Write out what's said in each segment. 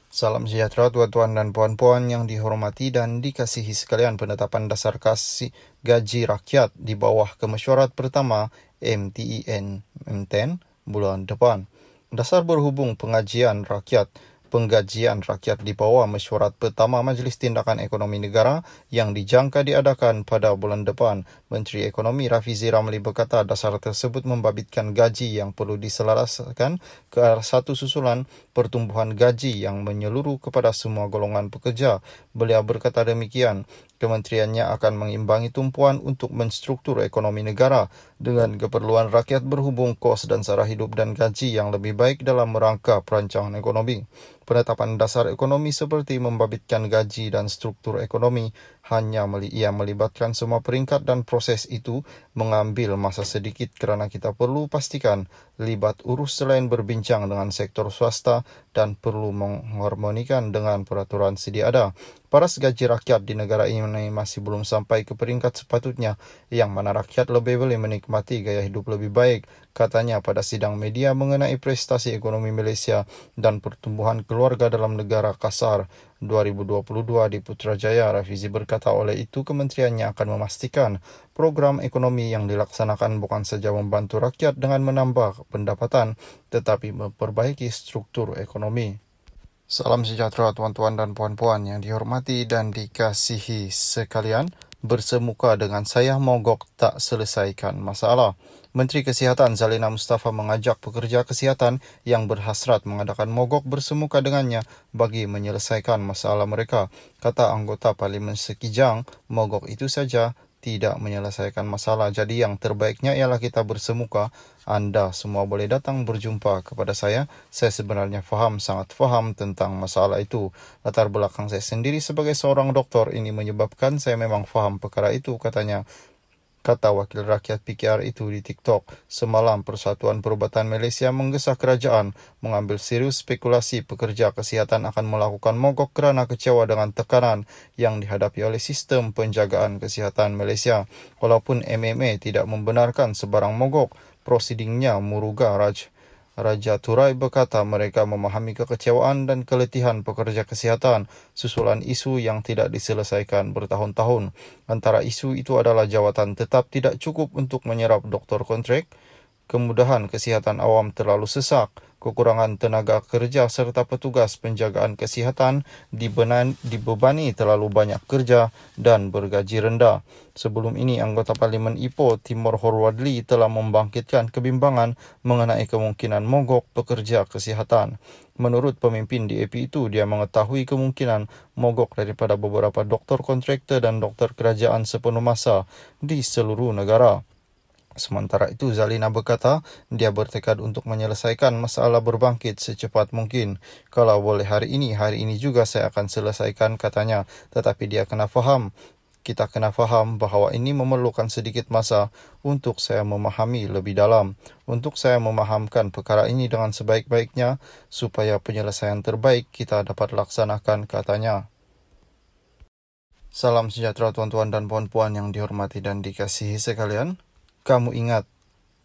Salam sejahtera tuan-tuan dan puan-puan yang dihormati dan dikasihi sekalian. Penetapan dasar gaji rakyat di bawah kemesyuarat pertama MTEN M10 bulan depan. Dasar berhubung penggajian rakyat di bawah mesyuarat pertama Majlis Tindakan Ekonomi Negara yang dijangka diadakan pada bulan depan. Menteri Ekonomi Rafizi Ramli berkata dasar tersebut membabitkan gaji yang perlu diselaraskan ke arah satu susulan pertumbuhan gaji yang menyeluruh kepada semua golongan pekerja. Beliau berkata demikian. Kementeriannya akan mengimbangi tumpuan untuk menstruktur ekonomi negara dengan keperluan rakyat berhubung kos dan sara hidup dan gaji yang lebih baik dalam rangka perancangan ekonomi. Penetapan dasar ekonomi seperti membabitkan gaji dan struktur ekonomi hanya ia melibatkan semua peringkat dan proses itu mengambil masa sedikit kerana kita perlu pastikan libat urus selain berbincang dengan sektor swasta dan perlu mengharmonikan dengan peraturan sedia ada. Paras gaji rakyat di negara ini masih belum sampai ke peringkat sepatutnya yang mana rakyat lebih boleh menikmati gaya hidup lebih baik, katanya pada sidang media mengenai prestasi ekonomi Malaysia dan pertumbuhan keluarga dalam negara kasar 2022 di Putrajaya. Rafizi berkata oleh itu kementeriannya akan memastikan program ekonomi yang dilaksanakan bukan saja membantu rakyat dengan menambah pendapatan tetapi memperbaiki struktur ekonomi. Salam sejahtera tuan-tuan dan puan-puan yang dihormati dan dikasihi sekalian. Bersemuka dengan saya mogok tak selesaikan masalah. Menteri Kesihatan Zalina Mustafa mengajak pekerja kesihatan yang berhasrat mengadakan mogok bersemuka dengannya bagi menyelesaikan masalah mereka. Kata anggota Parlimen Sekijang, mogok itu saja tidak menyelesaikan masalah. Jadi yang terbaiknya ialah kita bersemuka. Anda semua boleh datang berjumpa kepada saya. Saya sebenarnya sangat faham tentang masalah itu. Latar belakang saya sendiri sebagai seorang doktor ini menyebabkan saya memang faham perkara itu, katanya. Kata wakil rakyat PKR itu di TikTok. Semalam Persatuan Perubatan Malaysia menggesa kerajaan mengambil serius spekulasi pekerja kesihatan akan melakukan mogok kerana kecewa dengan tekanan yang dihadapi oleh sistem penjagaan kesihatan Malaysia. Walaupun MMA tidak membenarkan sebarang mogok, prosidingnya Muruga Raja Turai berkata mereka memahami kekecewaan dan keletihan pekerja kesihatan susulan isu yang tidak diselesaikan bertahun-tahun. Antara isu itu adalah jawatan tetap tidak cukup untuk menyerap doktor kontrak, kemudahan kesihatan awam terlalu sesak, kekurangan tenaga kerja serta petugas penjagaan kesihatan dibebani terlalu banyak kerja dan bergaji rendah. Sebelum ini, anggota Parlimen Ipoh Timur Horwadli telah membangkitkan kebimbangan mengenai kemungkinan mogok pekerja kesihatan. Menurut pemimpin DAP itu, dia mengetahui kemungkinan mogok daripada beberapa doktor kontraktor dan doktor kerajaan sepenuh masa di seluruh negara. Sementara itu, Zalina berkata dia bertekad untuk menyelesaikan masalah berbangkit secepat mungkin. Kalau boleh hari ini juga saya akan selesaikan, katanya. Tetapi kita kena faham bahawa ini memerlukan sedikit masa untuk saya memahami lebih dalam. Untuk saya memahamkan perkara ini dengan sebaik-baiknya supaya penyelesaian terbaik kita dapat laksanakan, katanya. Salam sejahtera tuan-tuan dan puan-puan yang dihormati dan dikasihi sekalian. Kamu ingat,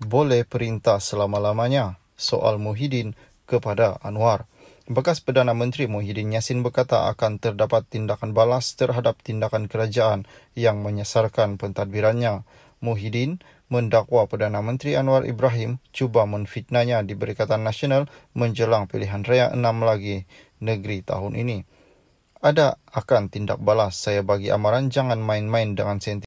boleh perintah selama-lamanya soal Muhyiddin kepada Anwar. Bekas Perdana Menteri Muhyiddin Yassin berkata akan terdapat tindakan balas terhadap tindakan kerajaan yang menyasarkan pentadbirannya. Muhyiddin mendakwa Perdana Menteri Anwar Ibrahim cuba menfitnahnya di Perikatan Nasional menjelang pilihan raya 6 lagi negeri tahun ini. Ada akan tindak balas. Saya bagi amaran jangan main-main dengan sentimen